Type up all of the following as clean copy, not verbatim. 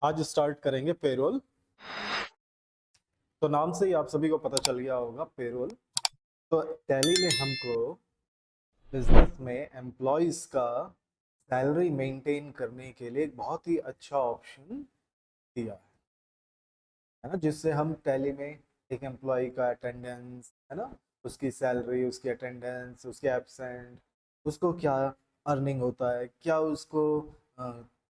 आज स्टार्ट करेंगे पेरोल। तो नाम से ही आप सभी को पता चल गया होगा पेरोल। तो टैली ने हमको बिजनेस में एम्प्लॉयज का सैलरी मेंटेन करने के लिए एक बहुत ही अच्छा ऑप्शन दिया है ना, जिससे हम टैली में एक एम्प्लॉय का अटेंडेंस है ना, उसकी सैलरी, उसकी अटेंडेंस, उसके एब्सेंट, उसको क्या अर्निंग होता है, क्या उसको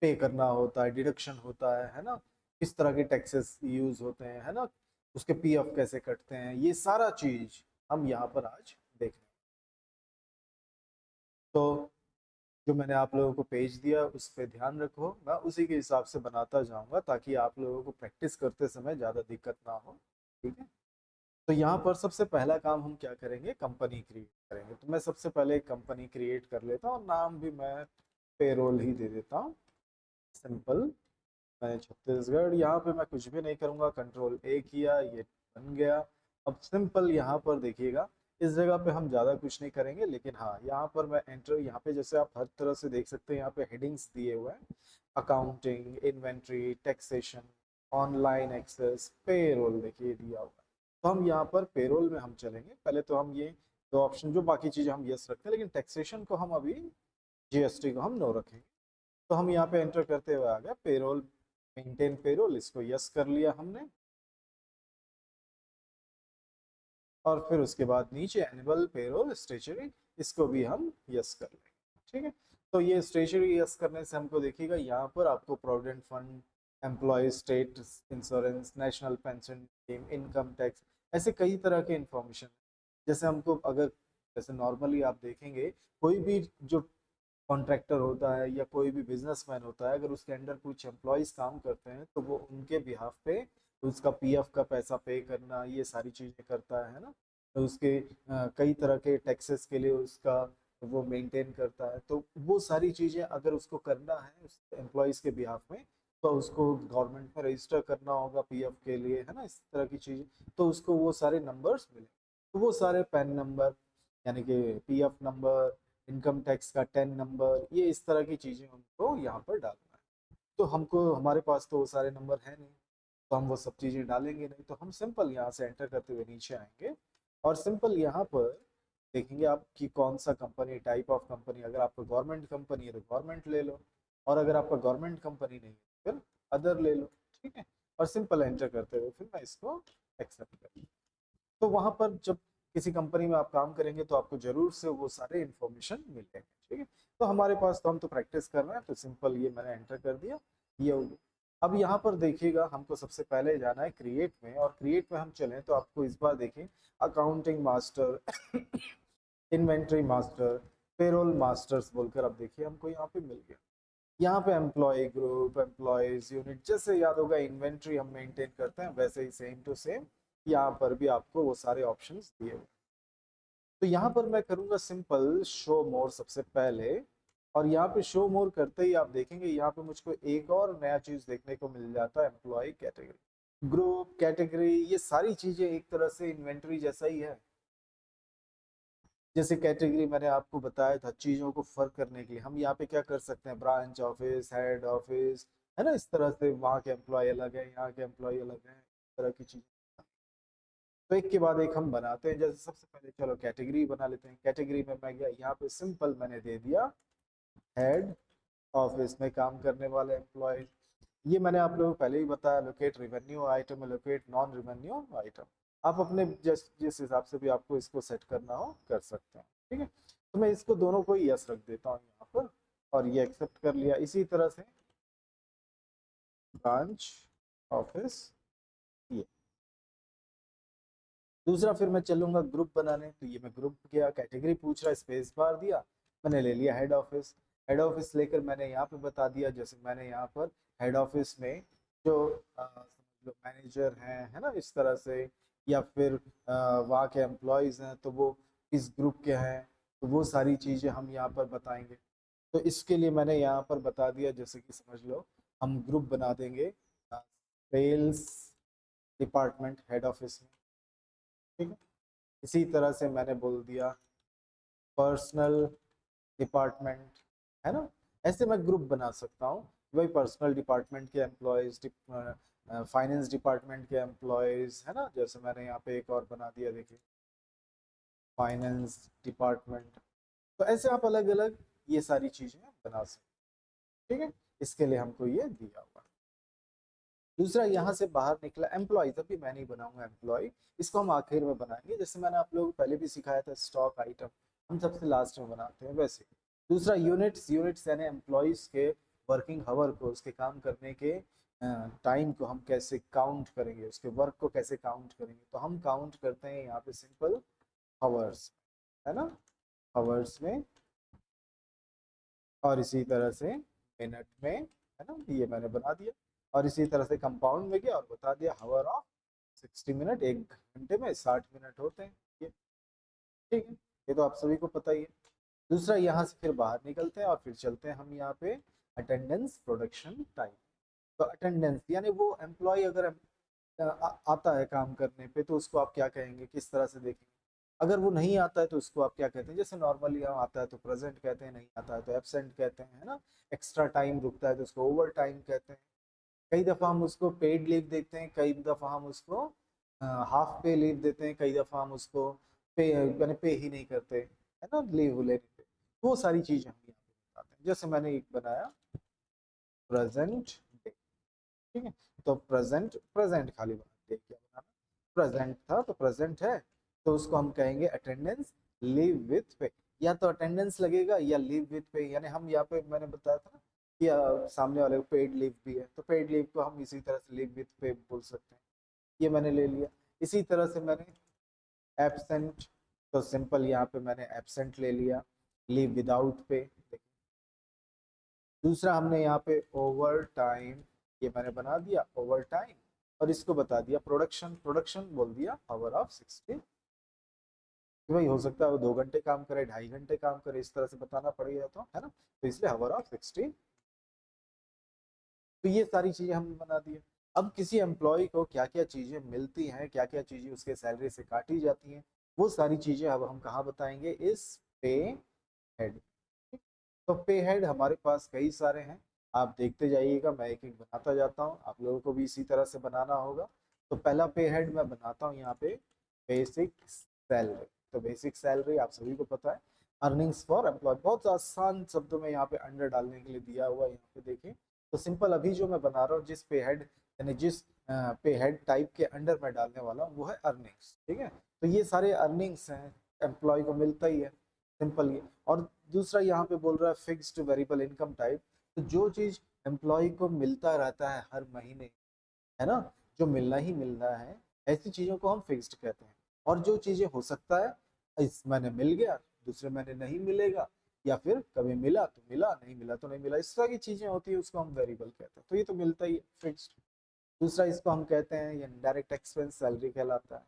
पे करना होता है, डिडक्शन होता है ना, किस तरह के टैक्सेस यूज होते हैं है ना, उसके पीएफ कैसे कटते हैं, ये सारा चीज हम यहाँ पर आज देख रहे हैं। तो जो मैंने आप लोगों को पेज दिया उस पर ध्यान रखो, मैं उसी के हिसाब से बनाता जाऊंगा ताकि आप लोगों को प्रैक्टिस करते समय ज़्यादा दिक्कत ना हो। ठीक है। तो यहाँ पर सबसे पहला काम हम क्या करेंगे, कंपनी क्रिएट करेंगे। तो मैं सबसे पहले एक कंपनी क्रिएट कर लेता हूँ, नाम भी मैं पेरोल ही दे देता हूँ, सिंपल। मैं छत्तीसगढ़, यहाँ पे मैं कुछ भी नहीं करूँगा, कंट्रोल ए किया, ये बन गया। अब सिंपल यहाँ पर देखिएगा, इस जगह पे हम ज़्यादा कुछ नहीं करेंगे, लेकिन हाँ यहाँ पर मैं एंटर, यहाँ पे जैसे आप हर तरह से देख सकते हैं, यहाँ पे हेडिंग्स दिए हुए हैं, accounting, inventory, taxation, online access, payroll देखिए दिया हुआ है। तो हम यहाँ पर पेरोल में हम चलेंगे। पहले तो हम ये दो ऑप्शन, जो बाकी चीज़ें हम यस रखते हैं, लेकिन टैक्सेशन को हम अभी, जीएसटी को हम नो रखेंगे। तो हम यहाँ पे एंटर करते हुए आ गया पेरोल, मेंटेन पेरोल, इसको यस कर लिया हमने। और फिर उसके बाद नीचे एनुअल पेरोल स्टेचुरी, इसको भी हम यस कर लेंगे। ठीक है। तो ये स्टेचुरी यस करने से हमको देखिएगा यहाँ पर आपको provident fund, employ state insurance, national pension scheme, income tax, ऐसे कई तरह के इंफॉर्मेशन। जैसे हमको अगर, जैसे नॉर्मली आप देखेंगे, कोई भी जो कॉन्ट्रैक्टर होता है या कोई भी बिजनेसमैन होता है, अगर उसके अंडर कुछ एम्प्लॉयज काम करते हैं तो वो उनके बिहाफ पे उसका पीएफ का पैसा पे करना, ये सारी चीजें करता है ना। तो उसके कई तरह के टैक्सेस के लिए उसका वो मेंटेन करता है। तो वो सारी चीजें अगर उसको करना है उस एम्प्लॉयज के बिहाफ में, तो उसको गवर्नमेंट में रजिस्टर करना होगा पीएफ के लिए, है ना, इस तरह की चीजें। तो उसको वो सारे नंबर्स मिले, तो वो सारे पैन नंबर, यानी कि पीएफ नंबर, इनकम टैक्स का टेन नंबर, ये इस तरह की चीजें हमको यहाँ पर डालना है। तो हमको, हमारे पास तो वो सारे नंबर है नहीं, तो हम वो सब चीजें डालेंगे नहीं। तो हम सिंपल यहाँ से एंटर करते हुए नीचे आएंगे, और सिंपल यहाँ पर देखेंगे आप कि कौन सा कंपनी, टाइप ऑफ कंपनी, अगर आपको गवर्नमेंट कंपनी है तो गवर्नमेंट ले लो, और अगर आपका गवर्नमेंट कंपनी नहीं है फिर अदर ले लो। ठीक है। और सिंपल एंटर करते हुए फिर मैं इसको एक्सेप्ट कर, तो वहां पर जब किसी कंपनी में आप काम करेंगे तो आपको जरूर से वो सारे इंफॉर्मेशन मिलेंगे। ठीक है। तो हमारे पास, तो हम तो प्रैक्टिस कर रहे हैं, तो सिंपल ये मैंने एंटर कर दिया, ये हो गया। अब यहाँ पर देखिएगा, हमको सबसे पहले जाना है क्रिएट में, और क्रिएट में हम चलें तो आपको इस बार देखिए, accounting master, inventory master, payroll masters बोलकर, अब देखिए हमको यहाँ पे मिल गया। यहाँ पे एम्प्लॉय ग्रुप, एम्प्लॉयज यूनिट, जैसे याद होगा इन्वेंट्री हम मेंटेन करते हैं, वैसे ही सेम टू सेम यहाँ पर भी आपको वो सारे ऑप्शंस दिए हुए। तो यहाँ पर मैं करूँगा सिंपल शो मोर सबसे पहले, और यहाँ पे शो मोर करते ही आप देखेंगे यहाँ पे मुझको एक और नया चीज देखने को मिल जाता है, एम्प्लॉय कैटेगरी, ग्रुप, कैटेगरी, ये सारी चीजें एक तरह से इन्वेंट्री जैसा ही है। जैसे कैटेगरी मैंने आपको बताया था, चीजों को फर्क करने के लिए हम यहाँ पे क्या कर सकते हैं, ब्रांच ऑफिस, हेड ऑफिस, है ना, इस तरह से वहाँ के एम्प्लॉय अलग है, यहाँ के एम्प्लॉय अलग है, इस तरह की चीज। तो एक के बाद एक हम बनाते हैं। जैसे सबसे पहले चलो कैटेगरी बना लेते हैं। कैटेगरी में मैं गया, यहाँ पे सिंपल मैंने दे दिया हेड ऑफिस में काम करने वाले एम्प्लॉय। ये मैंने आप लोगों को पहले ही बताया, locate revenue item, locate non revenue item. आप अपने जिस हिसाब से भी आपको इसको सेट करना हो कर सकते हैं। ठीक है। तो मैं इसको दोनों को यस रख देता हूँ यहाँ पर, और ये एक्सेप्ट कर लिया। इसी तरह से ब्रांच ऑफिस, ये दूसरा। फिर मैं चलूंगा ग्रुप बनाने, तो ये मैं ग्रुप गया, कैटेगरी पूछ रहा है, स्पेस बार दिया, मैंने ले लिया हेड ऑफिस। हेड ऑफिस लेकर मैंने यहाँ पे बता दिया, जैसे मैंने यहाँ पर हेड ऑफिस में जो समझ लो मैनेजर हैं, है ना, इस तरह से, या फिर वहाँ के एम्प्लॉयज हैं तो वो इस ग्रुप के हैं, तो वो सारी चीज़ें हम यहाँ पर बताएंगे। तो इसके लिए मैंने यहाँ पर बता दिया, जैसे कि समझ लो हम ग्रुप बना देंगे सेल्स डिपार्टमेंट हेड ऑफिस में। ठीक है। इसी तरह से मैंने बोल दिया पर्सनल डिपार्टमेंट, है ना, ऐसे मैं ग्रुप बना सकता हूँ। वही पर्सनल डिपार्टमेंट के एम्प्लॉयज, फाइनेंस डिपार्टमेंट के एम्प्लॉयज, है ना। जैसे मैंने यहाँ पे एक और बना दिया, देखिए फाइनेंस डिपार्टमेंट। तो ऐसे आप अलग अलग ये सारी चीजें बना सकते हैं, ठीक है। इसके लिए हमको ये दिया हुआ। दूसरा यहाँ से बाहर निकला एम्प्लॉय, तभी मैं नहीं बनाऊंगा एम्प्लॉय, इसको हम आखिर में बनाएंगे। जैसे मैंने आप लोगों को पहले भी सिखाया था स्टॉक आइटम हम सबसे लास्ट में बनाते हैं, वैसे। दूसरा यूनिट्स, यूनिट्स यानी एम्प्लॉयज के वर्किंग हावर को, उसके काम करने के टाइम को हम कैसे काउंट करेंगे, उसके वर्क को कैसे काउंट करेंगे। तो हम काउंट करते हैं यहाँ पे सिंपल हावर्स, है ना, हावर्स में, और इसी तरह से मिनट में, है ना, ये मैंने बना दिया। और इसी तरह से कंपाउंड में गया और बता दिया हावर ऑफ 60 मिनट, 1 घंटे में 60 मिनट होते हैं ये, ठीक है। ये तो आप सभी को पता ही है। दूसरा यहाँ से फिर बाहर निकलते हैं और फिर चलते हैं हम यहाँ पे अटेंडेंस प्रोडक्शन टाइम। तो अटेंडेंस यानी वो एम्प्लॉय अगर आता है काम करने पे तो उसको आप क्या कहेंगे, किस तरह से देखेंगे। अगर वो नहीं आता है तो उसको आप क्या कहते हैं, जैसे नॉर्मली हम आता है तो प्रेजेंट कहते हैं, नहीं आता है तो एब्सेंट कहते हैं, है ना। एक्स्ट्रा टाइम रुकता है तो उसको ओवर टाइम कहते हैं। कई दफ़ा हम उसको पेड लीव देते हैं, कई दफ़ा हम उसको हाफ पे लीव देते हैं, कई दफ़ा हम उसको पे यानी पे ही नहीं करते, है ना, लीव लेने पे। वो सारी चीज़ें हम यहाँ पे बताते हैं। जैसे मैंने एक बनाया प्रेजेंट डे, ठीक है। तो प्रेजेंट, प्रेजेंट खाली बना दे, क्या बनाना, प्रेजेंट था तो प्रेजेंट है, तो उसको हम कहेंगे अटेंडेंस लीव विथ पे। या तो अटेंडेंस लगेगा या लीव विथ पे, यानी हम यहाँ पे मैंने बताया था ना कि सामने वाले को पेड लीव भी है, तो पेड लीव को हम इसी तरह से लीव विथ पे बोल सकते हैं। ये मैंने ले लिया। इसी तरह से मैंने एब्सेंट, तो सिंपल यहाँ पे मैंने एब्सेंट ले लिया, लीव विदाउट पे। दूसरा हमने यहाँ पे ओवर टाइम, ये मैंने बना दिया ओवर टाइम, और इसको बता दिया प्रोडक्शन, प्रोडक्शन बोल दिया आवर ऑफ 60, कि भाई हो सकता है वो 2 घंटे काम करे, 2.5 घंटे काम करे, इस तरह से बताना पड़ेगा, तो है ना, तो इसलिए आवर ऑफ 60। तो ये सारी चीजें हमने बना दी है। अब किसी एम्प्लॉय को क्या क्या चीजें मिलती हैं, क्या क्या चीजें उसके सैलरी से काटी जाती हैं, वो सारी चीजें अब हम कहाँ बताएंगे, इस पे हेड। तो पे हेड हमारे पास कई सारे हैं, आप देखते जाइएगा, मैं एक एक बनाता जाता हूँ, आप लोगों को भी इसी तरह से बनाना होगा। तो पहला पे हेड मैं बनाता हूँ यहाँ पे, बेसिक सैलरी। तो बेसिक सैलरी आप सभी को पता है, अर्निंग्स फॉर एम्प्लॉय, बहुत आसान शब्दों में यहाँ पे अंडर डालने के लिए दिया हुआ है, यहाँ पे देखिए। तो सिंपल अभी जो मैं बना रहा हूँ, जिस पे हेड यानी जिस पे हेड टाइप के अंडर में डालने वाला हूँ, वो है अर्निंग्स, ठीक है। तो ये सारे अर्निंग्स हैं, एम्प्लॉय को मिलता ही है, सिंपल ये। और दूसरा यहाँ पे बोल रहा है फिक्स्ड वेरिएबल इनकम टाइप, तो जो चीज एम्प्लॉय को मिलता रहता है हर महीने, है ना, जो मिलना ही मिलना है, ऐसी चीजों को हम फिक्स्ड कहते हैं। और जो चीजें हो सकता है इस महीने मिल गया, दूसरे महीने नहीं मिलेगा, या फिर कभी मिला तो मिला, नहीं मिला तो नहीं मिला, इस तरह की चीजें होती है, उसको हम वेरिएबल कहते हैं। तो ये तो मिलता ही है फिक्स्ड। दूसरा इसको हम कहते हैं ये डायरेक्ट एक्सपेंस सैलरी कहलाता है।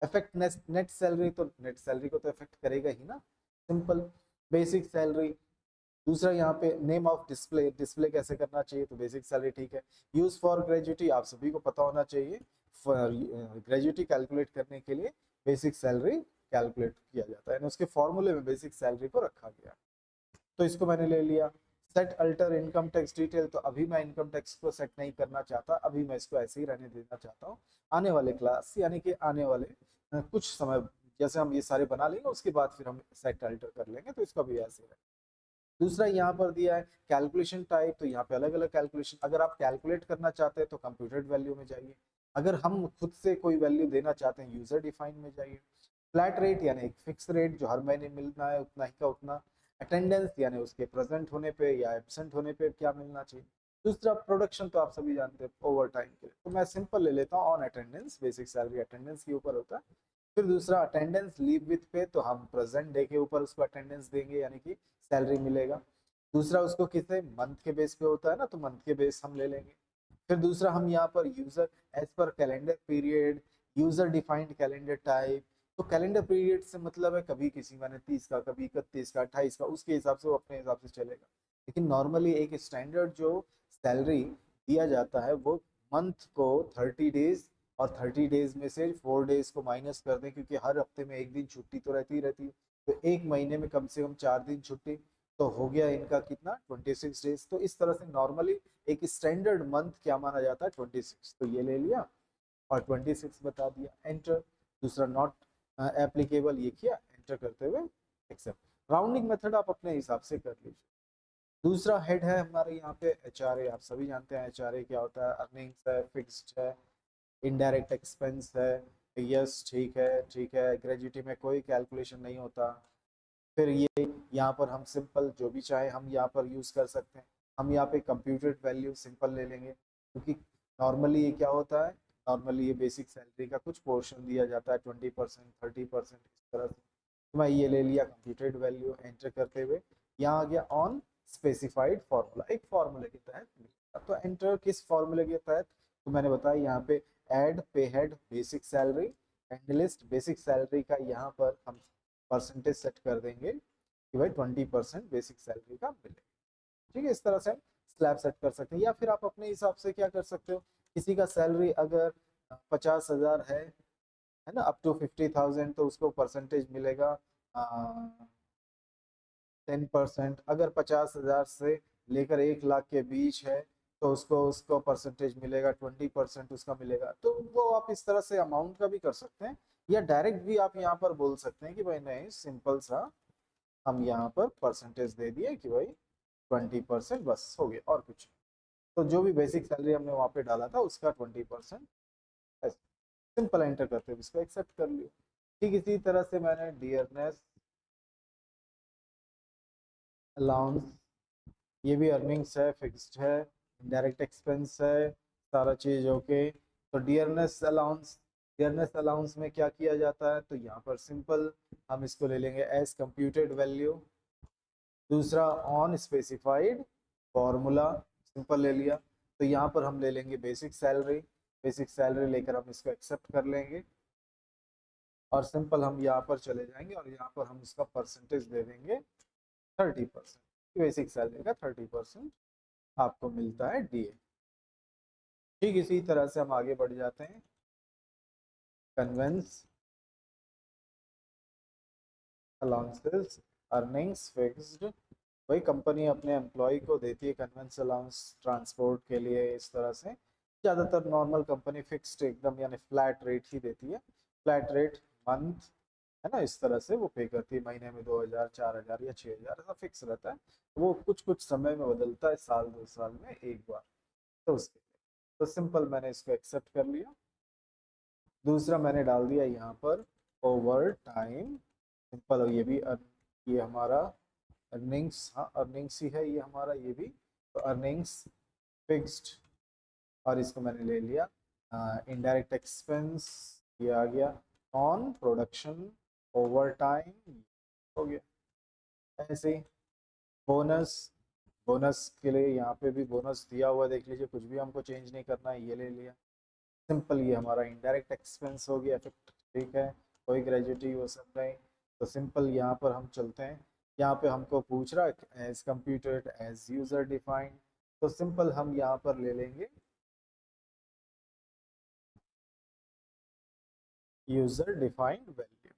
इफेक्ट नेट सैलरी, तो नेट सैलरी को तो इफेक्ट करेगा ही ना, सिंपल। Basic salary. दूसरा यहाँ पे नेम ऑफ डिस्प्ले, डिस्प्ले कैसे करना चाहिए, तो बेसिक सैलरी, ठीक है। यूज फॉर ग्रेजुटी आप सभी को पता होना चाहिए, ग्रेजुटी कैलकुलेट करने के लिए बेसिक सैलरी कैलकुलेट किया जाता है, उसके फॉर्मूले में बेसिक सैलरी को रखा गया। तो इसको मैंने ले लिया। Set alter income tax detail, तो अभी मैं इनकम टैक्स को सेट नहीं करना चाहता, अभी मैं इसको ऐसे ही रहने देना चाहता हूँ। आने वाले क्लास यानी कि आने वाले कुछ समय, जैसे हम ये सारे बना लेंगे उसके बाद फिर हम सेट अल्टर कर लेंगे, तो इसका भी ऐसे है। दूसरा यहाँ पर दिया है कैलकुलेशन टाइप, तो यहाँ पे अलग अलग कैलकुलेशन, अगर आप कैलकुलेट करना चाहते हैं तो कंप्यूटेड वैल्यू में जाइए, अगर हम खुद से कोई वैल्यू देना चाहते हैं यूजर डिफाइन में जाइए। फ्लैट रेट यानी एक फिक्स रेट जो हर महीने मिलना है उतना ही का उतना। अटेंडेंस यानी उसके प्रेजेंट होने पे या एबसेंट होने पे क्या मिलना चाहिए। दूसरा प्रोडक्शन, तो आप सभी जानते हैं ओवर टाइम के लिए, तो मैं सिंपल ले लेता हूँ on attendance, basic salary attendance के ऊपर होता है। फिर दूसरा अटेंडेंस लीव विथ पे, तो हम प्रेजेंट डे के ऊपर उसको अटेंडेंस देंगे यानी कि सैलरी मिलेगा। दूसरा उसको किसे मंथ के बेस पे होता है ना, तो मंथ के बेस हम ले लेंगे। फिर दूसरा हम यहाँ पर यूजर एज पर calendar period, user defined calendar type. तो कैलेंडर पीरियड से मतलब है कभी किसी मैंने 30 का, कभी 31 का, 28 का, उसके हिसाब से वो अपने हिसाब से चलेगा। लेकिन नॉर्मली एक स्टैंडर्ड जो सैलरी दिया जाता है वो मंथ को 30 डेज, और 30 डेज में से 4 डेज को माइनस कर दें, क्योंकि हर हफ्ते में एक दिन छुट्टी तो रहती ही रहती है, तो एक महीने में कम से कम 4 दिन छुट्टी। तो हो गया इनका कितना 26 डेज। तो इस तरह से नॉर्मली एक स्टैंडर्ड मंथ क्या माना जाता है 26, तो ये ले लिया और 26 बता दिया, एंटर। दूसरा नॉट एप्लीकेबल ये किया, एंटर करते हुए एक्सेप्ट। राउंडिंग मेथड आप अपने हिसाब से कर लीजिए। दूसरा हेड है हमारे यहाँ पे एचआरए। आप सभी जानते हैं एचआरए क्या होता है, अर्निंग्स है, फिक्स्ड है, इनडायरेक्ट एक्सपेंस है। यस ठीक है, ठीक है। ग्रेजुटी में कोई कैलकुलेशन नहीं होता। फिर ये यहाँ पर हम सिंपल जो भी चाहे हम यहाँ पर यूज़ कर सकते हैं। हम यहाँ पे कंप्यूटेड वैल्यू सिंपल ले लेंगे, क्योंकि नॉर्मली ये क्या होता है, नॉर्मली ये बेसिक सैलरी का कुछ पोर्शन दिया जाता है 20%, 30%, इस तरह से। तो मैं ये ले लिया कंप्यूटेड वैल्यू, एंटर करते हुए यहाँ आ गया ऑन स्पेसिफाइड फार्मूला, एक फार्मूले के तहत मिलेगा। तो एंटर किस फार्मूले के तहत, तो मैंने बताया यहाँ पे ऐड पे head basic salary and list basic salary का यहाँ पर हम परसेंटेज सेट कर देंगे कि भाई 20% बेसिक सैलरी का मिलेगा। ठीक है, इस तरह से हम स्लैब सेट कर सकते हैं। या फिर आप अपने हिसाब से क्या कर सकते हो, किसी का सैलरी अगर 50,000 है ना, अप टू 50,000, तो उसको परसेंटेज मिलेगा 10%। अगर 50,000 से लेकर 1 लाख के बीच है तो उसको उसको परसेंटेज मिलेगा 20% उसका मिलेगा। तो वो आप इस तरह से अमाउंट का भी कर सकते हैं, या डायरेक्ट भी आप यहाँ पर बोल सकते हैं कि भाई नहीं, सिंपल सा हम यहाँ पर परसेंटेज दे दिए कि भाई 20%, बस हो गया और कुछ। तो जो भी बेसिक सैलरी हमने वहाँ पे डाला था उसका 20%, सिंपल एंटर करते हुए इसको एक्सेप्ट कर लिया। ठीक इसी तरह से मैंने डियरनेस अलाउंस, ये भी अर्निंग्स है, फिक्स्ड है, डायरेक्ट एक्सपेंस है, सारा चीज ओके। तो डियरनेस अलाउंस में क्या किया जाता है, तो यहाँ पर सिंपल हम इसको ले लेंगे एज कंप्यूटेड वैल्यू। दूसरा ऑन स्पेसिफाइड फॉर्मूला, सिंपल ले लिया। तो यहाँ पर हम ले लेंगे बेसिक सैलरी, बेसिक सैलरी लेकर हम इसको एक्सेप्ट कर लेंगे और सिंपल हम यहाँ पर चले जाएंगे और यहाँ पर हम इसका परसेंटेज दे देंगे 30%। बेसिक सैलरी का 30% आपको मिलता है डीए। ठीक इसी तरह से हम आगे बढ़ जाते हैं। कन्वेंस अलाउंसेस अर्निंग्स फिक्स्ड, वही कंपनी अपने एम्प्लॉय को देती है कन्वेंस अलाउंस ट्रांसपोर्ट के लिए। इस तरह से ज़्यादातर नॉर्मल कंपनी फिक्स्ड एकदम यानी फ्लैट रेट ही देती है, फ्लैट रेट मंथ, है ना। इस तरह से वो पे करती है, महीने में 2,000, 4,000 या 6,000, ऐसा फिक्स रहता है। वो कुछ कुछ समय में बदलता है, साल 2 साल में एक बार। तो उसके लिए तो सिंपल मैंने इसको एक्सेप्ट कर लिया। दूसरा मैंने डाल दिया यहाँ पर ओवर टाइम, सिंपल। ये भी ये हमारा अर्निंग्स, हाँ अर्निंग्स ही है ये हमारा, ये भी तो अर्निंग्स फिक्स्ड। और इसको मैंने ले लिया इनडायरेक्ट एक्सपेंस, ये आ गया ऑन प्रोडक्शन ओवर टाइम, हो गया। ऐसे ही बोनस, बोनस के लिए यहाँ पे भी बोनस दिया हुआ देख लीजिए, कुछ भी हमको चेंज नहीं करना है, ये ले लिया। सिंपल ये हमारा इनडायरेक्ट एक्सपेंस हो गया इफेक्ट, ठीक है, कोई ग्रेजुटी वो सब नहीं। तो सिंपल यहाँ पर हम चलते हैं, यहाँ पे हमको पूछ रहा है as computed as user defined. तो सिंपल हम यहाँ पर ले लेंगे यूजर डिफाइंड वैल्यू,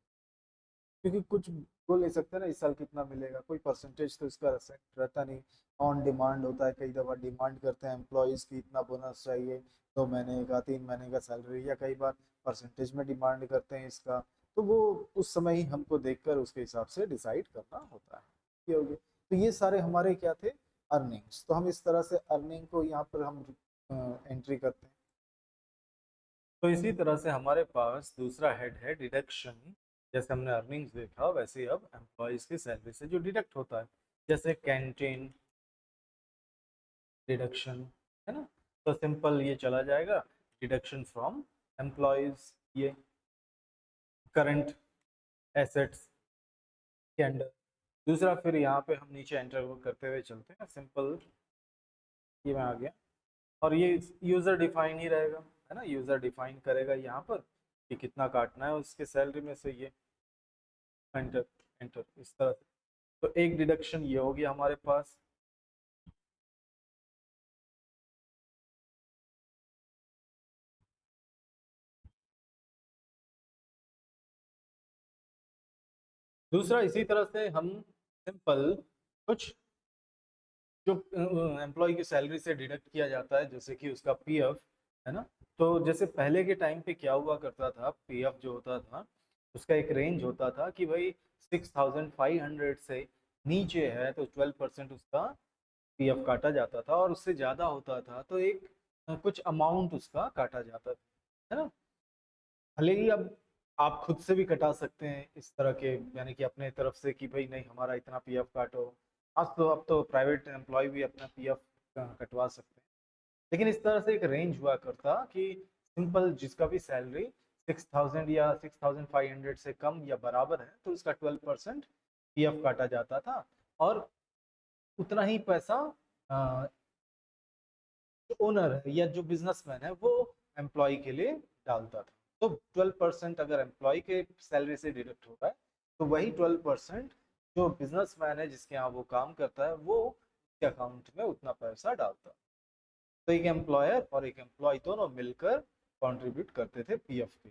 क्योंकि कुछ बोल नहीं सकते ना इस साल कितना मिलेगा, कोई परसेंटेज तो इसका सेट रहता नहीं। ऑन डिमांड होता है, कई दफ़ा डिमांड करते हैं एम्प्लॉयज़ की इतना बोनस चाहिए, 2 महीने का, 3 महीने का सैलरी, या कई बार परसेंटेज में डिमांड करते हैं इसका। तो वो उस समय ही हमको देखकर उसके हिसाब से डिसाइड करना होता है। ये हो गया। तो ये सारे हमारे क्या थे, अर्निंग्स। तो हम इस तरह से अर्निंग को यहाँ पर हम एंट्री करते हैं। तो इसी तरह से हमारे पास दूसरा हेड है डिडक्शन। जैसे हमने अर्निंग्स देखा वैसे ही अब एम्प्लॉयज़ की सैलरी से जो डिडक्ट होता है, जैसे कैंटीन डिडक्शन, है ना। तो सिंपल ये चला जाएगा डिडक्शन फ्रॉम एम्प्लॉयज़, ये करंट एसेट्स के अंडर। दूसरा फिर यहाँ पे हम नीचे एंटर करते हुए चलते हैं, सिंपल ये में आ गया। और ये यूज़र डिफाइन ही रहेगा, है ना, यूज़र डिफाइन करेगा यहाँ पर कि कितना काटना है उसके सैलरी में से, ये एंटर एंटर इस तरह से। तो एक डिडक्शन ये हो गया हमारे पास। दूसरा इसी तरह से हम सिंपल कुछ जो एम्प्लॉय की सैलरी से डिडक्ट किया जाता है, जैसे कि उसका पीएफ है ना। तो जैसे पहले के टाइम पे क्या हुआ करता था, पीएफ जो होता था उसका एक रेंज होता था कि भाई 6500 से नीचे है तो 12% उसका पीएफ काटा जाता था, और उससे ज़्यादा होता था तो एक कुछ अमाउंट उसका काटा जाता था, है ना। भले ही अब आप खुद से भी कटा सकते हैं इस तरह के, यानी कि अपने तरफ से कि भाई नहीं हमारा इतना पीएफ काटो। आज तो अब तो प्राइवेट एम्प्लॉय भी अपना पीएफ कटवा सकते हैं। लेकिन इस तरह से एक रेंज हुआ करता कि सिंपल जिसका भी सैलरी 6000 या 6500 से कम या बराबर है तो उसका 12% पीएफ काटा जाता था, और उतना ही पैसा जो ओनर है या जो बिजनेसमैन है वो एम्प्लॉय के लिए डालता था। तो 12% अगर एम्प्लॉय के सैलरी से डिडक्ट होता है तो वही 12% जो बिजनेसमैन है जिसके यहाँ वो काम करता है वो उसके अकाउंट में उतना पैसा डालता है। तो एक एम्प्लॉयर और एक एम्प्लॉय दोनों मिलकर कंट्रीब्यूट करते थे पीएफ के।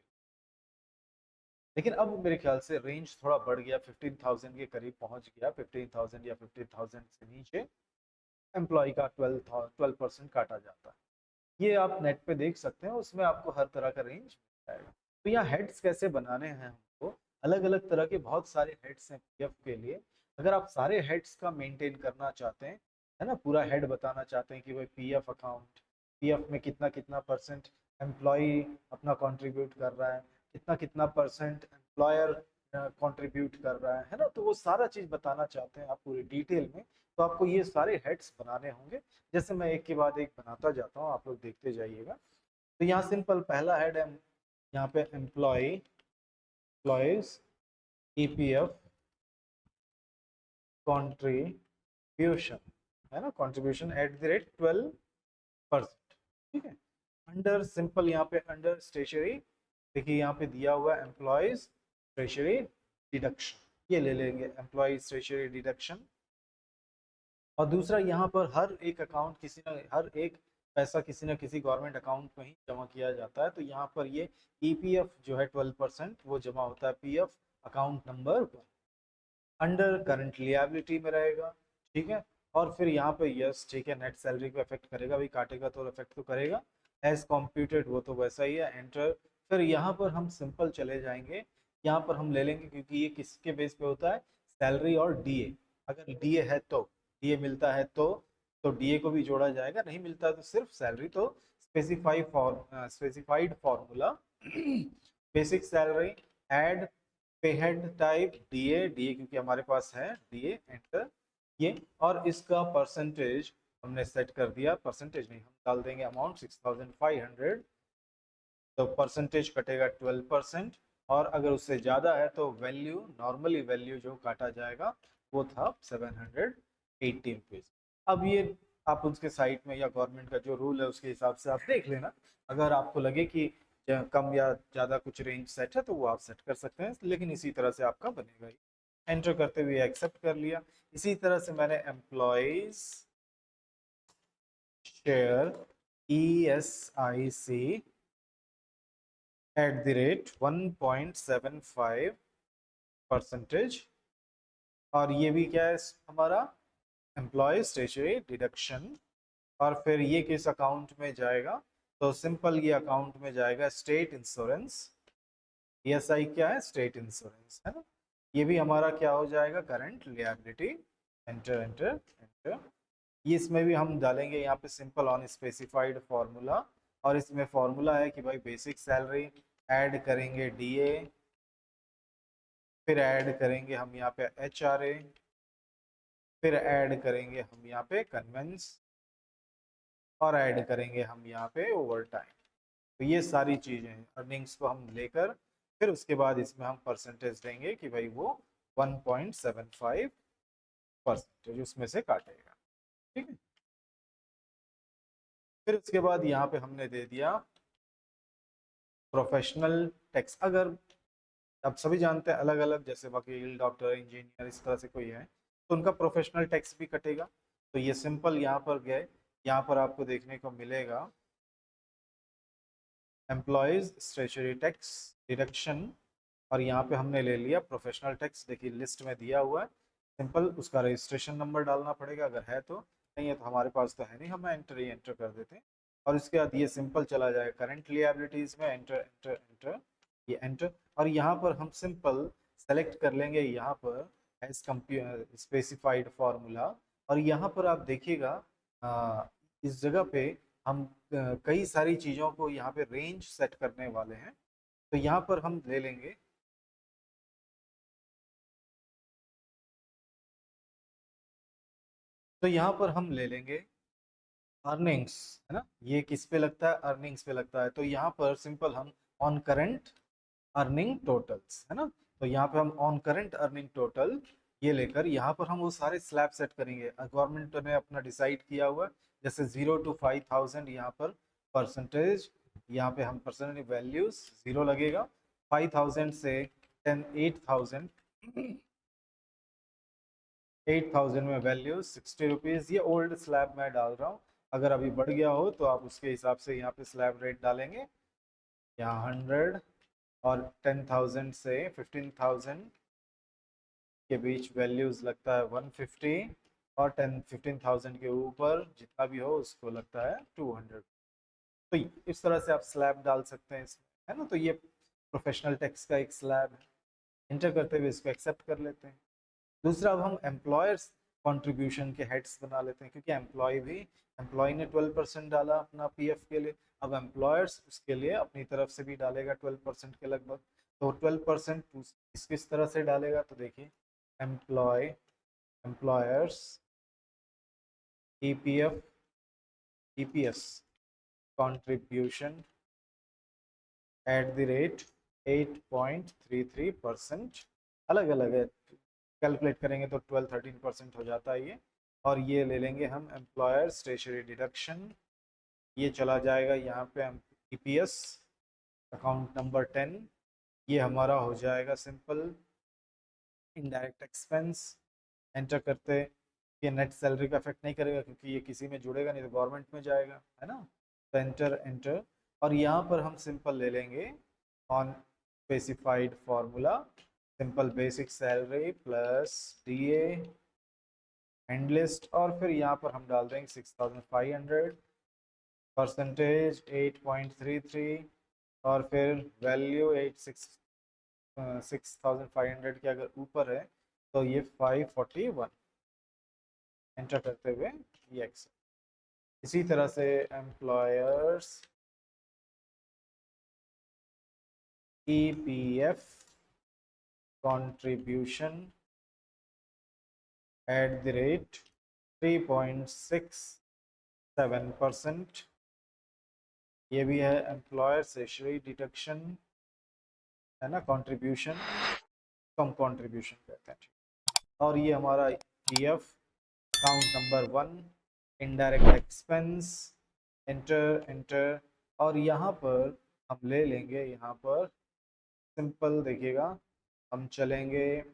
लेकिन अब मेरे ख्याल से रेंज थोड़ा बढ़ गया, 15,000 के करीब पहुंच गया, 15,000 या 50,000 से नीचे एम्प्लॉय का 12% काटा जाता है। ये आप नेट पे देख सकते हैं, उसमें आपको हर तरह का रेंज मिल जाएगा। तो यहाँ हेड्स कैसे बनाने हैं हमको, अलग अलग तरह के बहुत सारे हेड्स हैं पीएफ के लिए। अगर आप सारे हेड्स का मेंटेन करना चाहते हैं, है ना, पूरा हेड बताना चाहते हैं कि भाई पीएफ अकाउंट, पीएफ में कितना कितना परसेंट एम्प्लॉय अपना कंट्रीब्यूट कर रहा है, कितना कितना परसेंट एम्प्लॉयर कंट्रीब्यूट कर रहा है ना, तो वो सारा चीज बताना चाहते हैं आप पूरी डिटेल में, तो आपको ये सारे हेड्स बनाने होंगे। जैसे मैं एक के बाद एक बनाता जाता हूँ, आप लोग देखते जाइएगा। तो यहाँ सिंपल पहला हेड है, यहाँ पे एम्प्लॉयज ईपीएफ कॉन्ट्रीब्यूशन, है ना, कॉन्ट्रीब्यूशन एट द रेट 12%। ठीक है। अंडर सिंपल यहाँ पे अंडर स्टेशनरी, देखिए यहाँ पे दिया हुआ एम्प्लॉयज ट्रेजरी डिडक्शन, ये ले लेंगे एम्प्लॉयज ट्रेजरी डिडक्शन। और दूसरा यहाँ पर हर एक अकाउंट किसी न हर एक पैसा किसी न किसी गवर्नमेंट अकाउंट में ही जमा किया जाता है, तो यहाँ पर ये ईपीएफ जो है 12% वो जमा होता है पीएफ अकाउंट नंबर पर, अंडर करंट लिएबिलिटी में रहेगा। ठीक है। और फिर यहाँ पे यस ठीक है, नेट सैलरी को अफेक्ट करेगा, भी काटेगा तो अफेक्ट तो करेगा, एज कॉम्प्यूटेड वो तो वैसा ही है, एंटर। फिर यहाँ पर हम सिंपल चले जाएंगे, यहाँ पर हम ले लेंगे क्योंकि ये किसके बेस पे होता है, सैलरी और डीए। अगर डीए है तो डीए मिलता है तो डीए को भी जोड़ा जाएगा, नहीं मिलता है तो सिर्फ सैलरी। तो specified formula basic salary add pay head type DA, DA क्योंकि हमारे पास है डीए, एंटर। ये और इसका परसेंटेज हमने सेट कर दिया, परसेंटेज नहीं हम डाल देंगे अमाउंट 6500, तो परसेंटेज कटेगा 12%। और अगर उससे ज़्यादा है तो वैल्यू, नॉर्मली वैल्यू जो काटा जाएगा वो था 780 रुपीज़। अब ये आप उसके साइट में या गवर्नमेंट का जो रूल है उसके हिसाब से आप देख लेना, अगर आपको लगे कि कम या ज़्यादा कुछ रेंज सेट है तो वो आप सेट कर सकते हैं, लेकिन इसी तरह से आपका बनेगा ही। एंटर करते हुए एक्सेप्ट कर लिया। इसी तरह से मैंने employees share ESIC at the rate 1.75%, और ये भी क्या है हमारा एम्प्लॉय स्टेशनरी डिडक्शन। और फिर ये किस अकाउंट में जाएगा, तो सिंपल ये अकाउंट में जाएगा स्टेट इंश्योरेंस। ESI क्या है, स्टेट इंश्योरेंस, है ना। ये भी हमारा क्या हो जाएगा, current liability. Enter enter enter. ये इसमें भी हम डालेंगे यहाँ पे सिंपल ऑन स्पेसिफाइड फार्मूला, और इसमें फार्मूला है कि भाई बेसिक सैलरी ऐड करेंगे डीए, फिर ऐड करेंगे हम यहाँ पे HRA, फिर ऐड करेंगे हम यहाँ पे कन्वेंस, और ऐड करेंगे हम यहाँ पे ओवर टाइम। तो ये सारी चीज़ें अर्निंग्स को हम लेकर फिर उसके बाद इसमें हम परसेंटेज देंगे कि भाई वो 1.75% उसमें से काटेगा। ठीक है। फिर उसके बाद यहाँ पे हमने दे दिया प्रोफेशनल टैक्स। अगर आप सभी जानते हैं अलग अलग, जैसे वकील, डॉक्टर, इंजीनियर, इस तरह से कोई है तो उनका प्रोफेशनल टैक्स भी कटेगा। तो ये सिंपल यहाँ पर गए, यहाँ पर आपको देखने को मिलेगा एम्प्लॉयज स्टेचुरी टैक्स डिडक्शन, और यहाँ पे हमने ले लिया प्रोफेशनल टैक्स, देखिए लिस्ट में दिया हुआ है। सिंपल उसका रजिस्ट्रेशन नंबर डालना पड़ेगा अगर है तो, नहीं है तो हमारे पास तो है नहीं, हम एंटर ही एंटर कर देते हैं। और इसके बाद ये सिंपल चला जाएगा करंट लिएबिलिटीज में, एंटर एंटर एंटर, ये एंटर। और यहाँ पर हम सिंपल सेलेक्ट कर लेंगे यहाँ पर एज स्पेसिफाइड फार्मूला। और यहाँ पर आप देखिएगा इस जगह पे हम कई सारी चीज़ों को यहाँ पे रेंज सेट करने वाले हैं। तो यहाँ पर हम ले लेंगे, तो यहाँ पर हम ले लेंगे अर्निंग्स, है ना, ये किस पे लगता है, अर्निंग्स पे लगता है। तो यहाँ पर सिंपल हम ऑन करंट अर्निंग टोटल्स, है ना, तो यहाँ पे हम ऑन करंट अर्निंग टोटल ये लेकर यहाँ पर हम वो सारे स्लैब सेट करेंगे। गवर्नमेंट ने अपना डिसाइड किया हुआ, जैसे 0 to 5,000 यहाँ पर परसेंटेज, यहाँ पे हम परसेंटेज वैल्यूज 0 लगेगा। 5,000 से 8,000, 8,000 में वैल्यू 60 रुपीज़। ये ओल्ड स्लैब मैं डाल रहा हूँ, अगर अभी बढ़ गया हो तो आप उसके हिसाब से यहाँ पे स्लैब रेट डालेंगे। यहाँ 100, और 10,000 से 15,000 के बीच वैल्यूज लगता है 150, और 15,000 के ऊपर जितना भी हो उसको लगता है 200। तो इस तरह से आप स्लैब डाल सकते हैं इसमें, है ना। तो ये प्रोफेशनल टैक्स का एक स्लैब है, इंटर करते हुए इसको एक्सेप्ट कर लेते हैं। दूसरा, अब हम एम्प्लॉयर्स कंट्रीब्यूशन के हेड्स बना लेते हैं, क्योंकि एम्प्लॉय ने 12% डाला अपना पीएफ के लिए, अब एम्प्लॉयर्स उसके लिए अपनी तरफ से भी डालेगा 12% के लगभग। तो 12% किस तरह से डालेगा, तो देखिए एम्प्लॉयर्स ईपीएफ ईपीएस कंट्रीब्यूशन @8.33%, अलग अलग है, कैलकुलेट करेंगे तो 12-13% हो जाता है ये। और ये ले लेंगे हम एम्प्लॉयर स्टेशनरी डिडक्शन, ये चला जाएगा यहाँ पे ईपीएस अकाउंट नंबर 10, ये हमारा हो जाएगा सिंपल इनडायरेक्ट एक्सपेंस। एंटर करते, ये नेट सैलरी का इफेक्ट नहीं करेगा क्योंकि ये किसी में जुड़ेगा नहीं, तो गवर्नमेंट में जाएगा, है ना। तो एंटर एंटर, और यहाँ पर हम सिंपल ले लेंगे on specified formula, simple basic salary plus DA and list, और फिर यहाँ पर हम डाल देंगे 6,500, परसेंटेज 8.33, और फिर वैल्यू 6,500 के अगर ऊपर है तो ये 541, एंटर करते हुए ये एक्सेप्ट। इसी तरह से एम्प्लॉयर्स ईपीएफ कंट्रीब्यूशन @3.67%, ये भी है एम्प्लॉयर सेशरी डिडक्शन, है ना, कंट्रीब्यूशन, कम कंट्रीब्यूशन कहते हैं। और ये हमारा PF account number 1 indirect expense, enter enter. और यहाँ पर हम ले लेंगे, यहाँ पर सिंपल देखिएगा, हम चलेंगे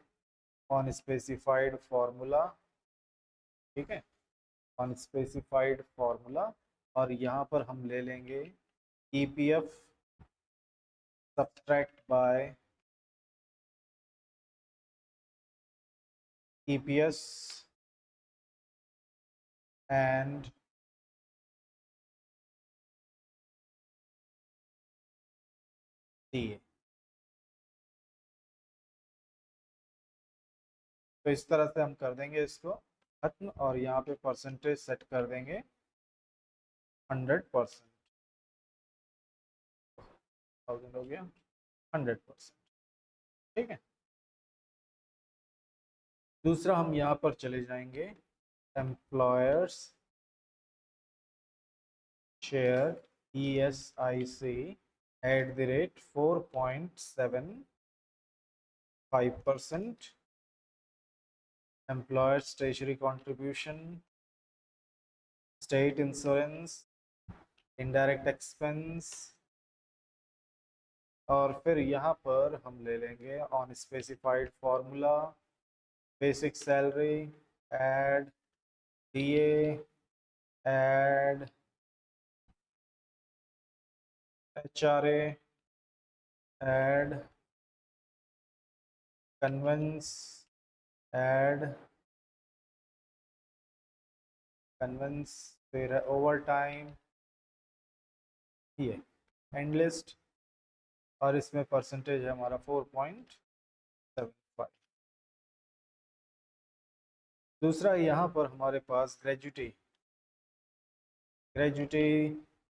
ऑन स्पेसिफाइड फार्मूला, ठीक है, ऑन स्पेसिफाइड फार्मूला। और यहाँ पर हम ले लेंगे EPF subtract by EPS and DA. तो इस तरह से हम कर देंगे इसको खत्म, और यहाँ पे परसेंटेज सेट कर देंगे 100%, 1000 हो गया 100%, ठीक है। दूसरा, हम यहाँ पर चले जाएंगे employers share ESIC @4.75%, employer stationery contribution, state insurance, indirect expense. और फिर यहाँ पर हम ले लेंगे on specified formula, basic salary add DA add HRA add conveyance add conveyance, फिर है ओवर टाइम, ये एंड लिस्ट, और इसमें परसेंटेज है हमारा 4.75। दूसरा यहाँ पर हमारे पास ग्रेजुटी, ग्रेजुटी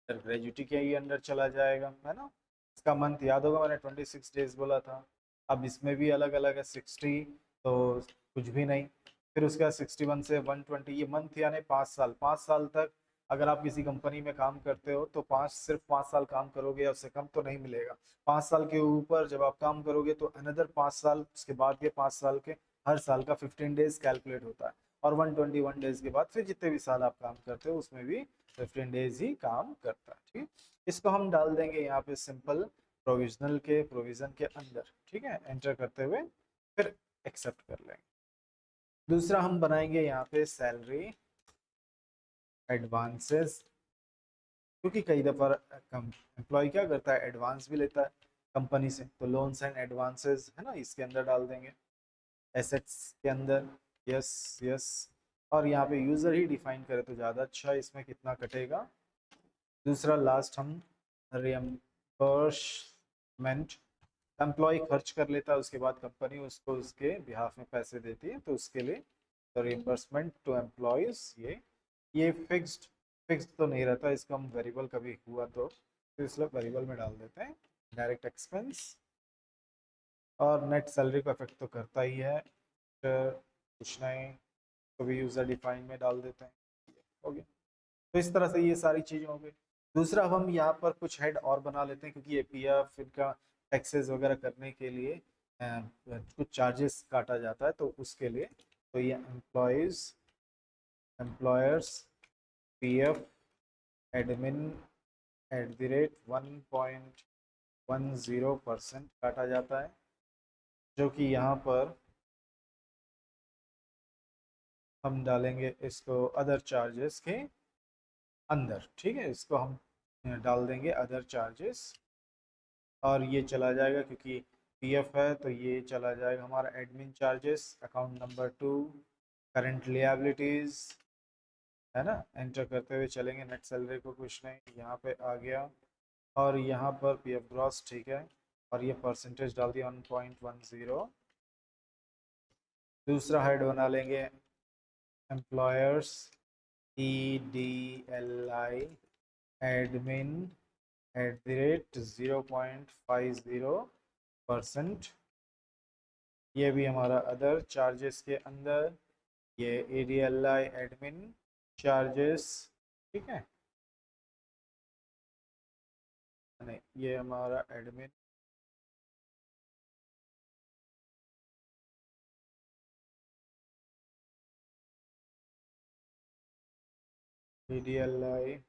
ग्रेजुटी के ही अंडर चला जाएगा, है ना। इसका मंथ याद होगा, मैंने 26 डेज बोला था। अब इसमें भी अलग अलग है, 60 तो कुछ भी नहीं, फिर उसके बाद 61 से 120, ये मंथ यानी 5 साल। 5 साल तक अगर आप किसी कंपनी में काम करते हो तो सिर्फ 5 साल काम करोगे या उससे कम तो नहीं मिलेगा। 5 साल के ऊपर जब आप काम करोगे तो अनदर 5 साल, उसके बाद के 5 साल के हर साल का 15 डेज कैलकुलेट होता है, और 121 डेज के बाद फिर जितने भी साल आप काम करते हो उसमें भी 15 डेज ही काम करता है। ठीक है, इसको हम डाल देंगे यहाँ पे सिंपल प्रोविजनल के प्रोविजन के अंदर। ठीक है, एंटर करते हुए फिर एक्सेप्ट कर लेंगे। दूसरा हम बनाएंगे यहाँ पे सैलरी एडवांसेस, क्योंकि कई दफ़ा एम्प्लॉय क्या करता है, एडवांस भी लेता है कंपनी से, तो लोन्स एंड एडवांसेस है ना, इसके अंदर डाल देंगे, एसेट्स के अंदर। यस यस, और यहाँ पे यूज़र ही डिफाइन करे तो ज़्यादा अच्छा है, इसमें कितना कटेगा। दूसरा लास्ट हम रियम्बर्समेंट, एम्प्लॉय खर्च कर लेता है उसके बाद कंपनी उसको उसके बिहाफ में पैसे देती है, तो उसके लिए तो रियम्बर्समेंट टू एम्प्लॉयज, ये फिक्स्ड तो नहीं रहता, इसको हम वेरिएबल कभी हुआ तो इसलिए वेरिएबल में डाल देते हैं। डायरेक्ट एक्सपेंस और नेट सैलरी को अफेक्ट तो करता ही है, कुछ नहीं, तो भी यूज़र डिफाइन में डाल देते हैं। हो गया, तो इस तरह से ये सारी चीज़ें हो गई। दूसरा हम यहाँ पर कुछ हेड और बना लेते हैं, क्योंकि ये पीएफ इनका टैक्सेस वगैरह करने के लिए कुछ चार्जेस काटा जाता है, तो उसके लिए तो ये एम्प्लॉयर्स पीएफ एडमिन @1.10% काटा जाता है, जो कि यहाँ पर हम डालेंगे इसको अदर चार्जेस के अंदर। ठीक है, इसको हम डाल देंगे अदर चार्जेस, और ये चला जाएगा क्योंकि पीएफ है तो ये चला जाएगा हमारा admin charges, account number 2 current liabilities, है ना। एंटर करते हुए चलेंगे, नेट सैलरी को कुछ नहीं, यहाँ पे आ गया, और यहाँ पर पीएफ ग्रॉस, ठीक है, और ये परसेंटेज डाल दिया 1.10। दूसरा हेड बना लेंगे एम्प्लॉयर्स EDLI एडमिन @0.50%, ये भी हमारा अदर चार्जेस के अंदर, ये EDLI एडमिन चार्जेस। ठीक है, नहीं ये हमारा एडमिन EDLI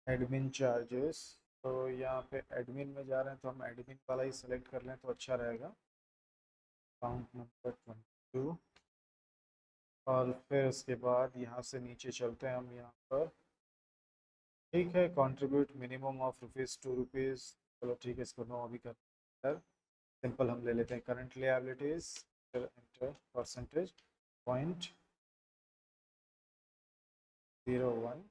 एडमिन चार्जेस, तो यहाँ पे एडमिन में जा रहे हैं तो हम एडमिन वाला ही सेलेक्ट कर लें तो अच्छा रहेगा, अकाउंट नंबर 22। और फिर उसके बाद यहाँ से नीचे चलते हैं हम यहाँ पर। ठीक है, कंट्रीब्यूट मिनिमम ऑफ ₹2, चलो ठीक है, इसको नो अभी कर, सिंपल हम ले लेते हैं करंट लिएबिलिटीज, फिर एंटर परसेंटेज 0.01।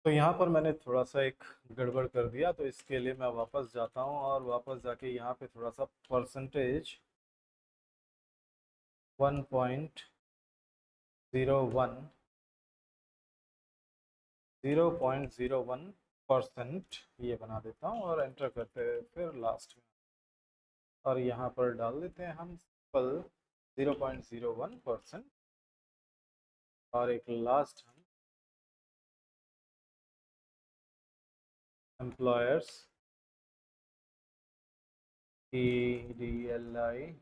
तो यहाँ पर मैंने थोड़ा सा एक गड़बड़ कर दिया, तो इसके लिए मैं वापस जाता हूँ और वापस जाके यहाँ पे थोड़ा सा परसेंटेज 1.01 0.01% ये बना देता हूँ, और एंटर करते हैं फिर लास्ट में, और यहाँ पर डाल देते हैं हम सिंपल 0.01%, और एक लास्ट हम एम्प्लॉयर्स EDLI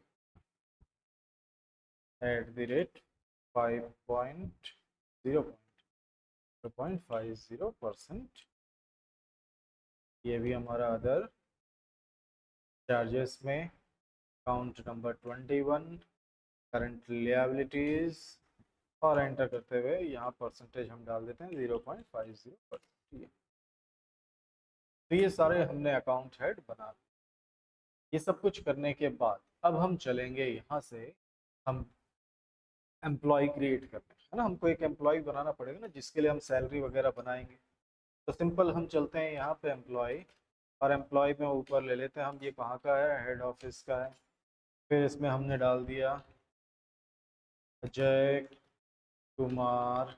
@5.0.50%, ये भी हमारा अदर चार्जेस में, अकाउंट नंबर 21 करंट लिएबिलिटीज, और एंटर करते हुए यहाँ परसेंटेज हम डाल देते हैं 0.50%। तो ये सारे हमने अकाउंट हेड बना ये सब कुछ करने के बाद अब हम चलेंगे यहाँ से, हम एम्प्लॉय क्रिएट करते हैं, है ना, हमको एक एम्प्लॉय बनाना पड़ेगा ना, जिसके लिए हम सैलरी वगैरह बनाएंगे। तो सिंपल हम चलते हैं यहाँ पे एम्प्लॉय, और एम्प्लॉय में ऊपर ले लेते हैं हम, ये कहाँ का है, हेड ऑफिस का है। फिर इसमें हमने डाल दिया अजय कुमार,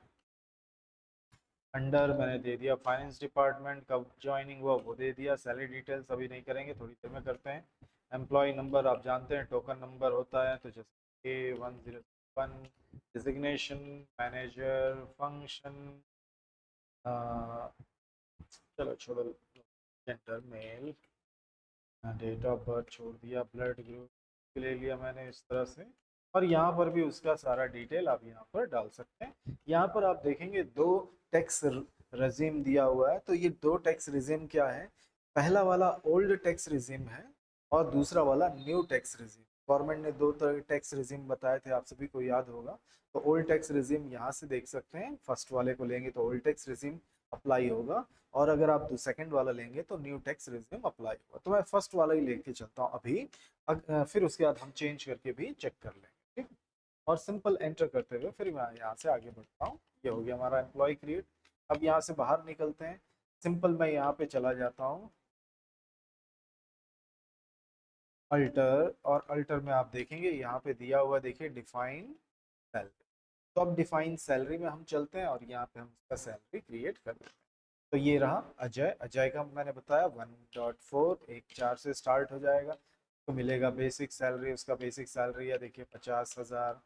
अंडर मैंने दे दिया फाइनेंस डिपार्टमेंट, कब ज्वाइनिंग हुआ वो दे दिया, सैलरी डिटेल्स अभी नहीं करेंगे, थोड़ी देर में करते हैं। एम्प्लॉय नंबर आप जानते हैं टोकन नंबर होता है, तो जैसे A101, डिजिग्नेशन मैनेजर फंक्शन, चलो छोड़ो, gender male, date of birth छोड़ दिया, ब्लड ग्रुप ले लिया मैंने इस तरह से। और यहाँ पर भी उसका सारा डिटेल आप यहाँ पर डाल सकते हैं। यहाँ पर आप देखेंगे दो टैक्स रेजिम दिया हुआ है, तो ये दो टैक्स रेजिम क्या है, पहला वाला ओल्ड टैक्स रेजिम है और दूसरा वाला न्यू टैक्स रेजिम। गवर्नमेंट ने दो तरह के टैक्स रेजिम बताए थे, आप सभी को याद होगा। तो ओल्ड टैक्स रेजिम यहाँ से देख सकते हैं, फर्स्ट वाले को लेंगे तो ओल्ड टैक्स रेजिम अप्लाई होगा, और अगर आप सेकंड वाला लेंगे तो न्यू टैक्स रेजिम अप्लाई होगा। तो मैं फर्स्ट वाला ही लेके चलता हूँ अभी, फिर उसके बाद हम चेंज करके भी चेक कर लेंगे, ठीक। और सिंपल एंटर करते हुए फिर मैं यहाँ से आगे बढ़ता हूँ। ये हो गया हमारा एम्प्लॉय क्रिएट। अब यहाँ से बाहर निकलते हैं, सिंपल मैं यहाँ पे चला जाता हूँ अल्टर, और अल्टर में आप देखेंगे यहाँ पे दिया हुआ, देखिए डिफाइन सैलरी। तो अब डिफाइन सैलरी में हम चलते हैं और यहाँ पे हम उसका सैलरी क्रिएट कर देते हैं। तो ये रहा अजय, अजय का मैंने बताया 1.4, 1.4 से स्टार्ट हो जाएगा, तो मिलेगा बेसिक सैलरी, उसका बेसिक सैलरी है देखिए 50,000,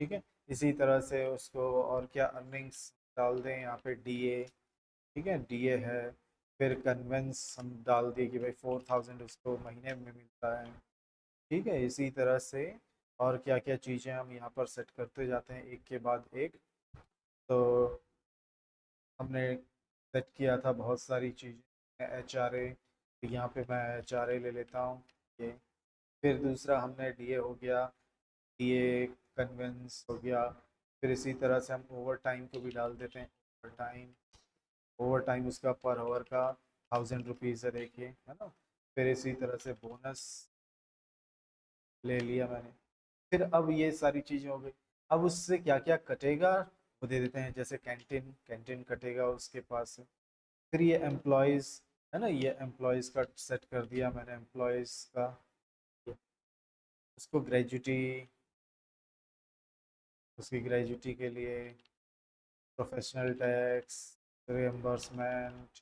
ठीक है। इसी तरह से उसको और क्या अर्निंग्स डाल दें, यहाँ पे डीए, ठीक है, डीए है। फिर कन्वेंस हम डाल दिए कि भाई 4,000 उसको महीने में मिलता है, ठीक है। इसी तरह से और क्या क्या चीज़ें हम यहाँ पर सेट करते जाते हैं एक के बाद एक। तो हमने सेट किया था बहुत सारी चीज़ें, HRA, यहाँ पे मैं HRA ले लेता हूँ ये। फिर दूसरा हमने डीए हो गया, डीए कन्वेंस हो गया। फिर इसी तरह से हम ओवर टाइम को भी डाल देते हैं, ओवर टाइम, ओवर टाइम उसका पर आवर का 1,000 रुपीज़ है देखिए, है ना। फिर इसी तरह से बोनस ले लिया मैंने। फिर अब ये सारी चीज़ें हो गई, अब उससे क्या क्या कटेगा वो दे देते हैं, जैसे कैंटीन, कैंटीन कटेगा उसके पास से। फिर ये एम्प्लॉयज़ है ना, ये एम्प्लॉयज़ का सेट कर दिया मैंने, एम्प्लॉयज़ का उसको ग्रेजुटी, उसकी ग्रेजुटी के लिए प्रोफेशनल टैक्स, रिएम्बर्समेंट,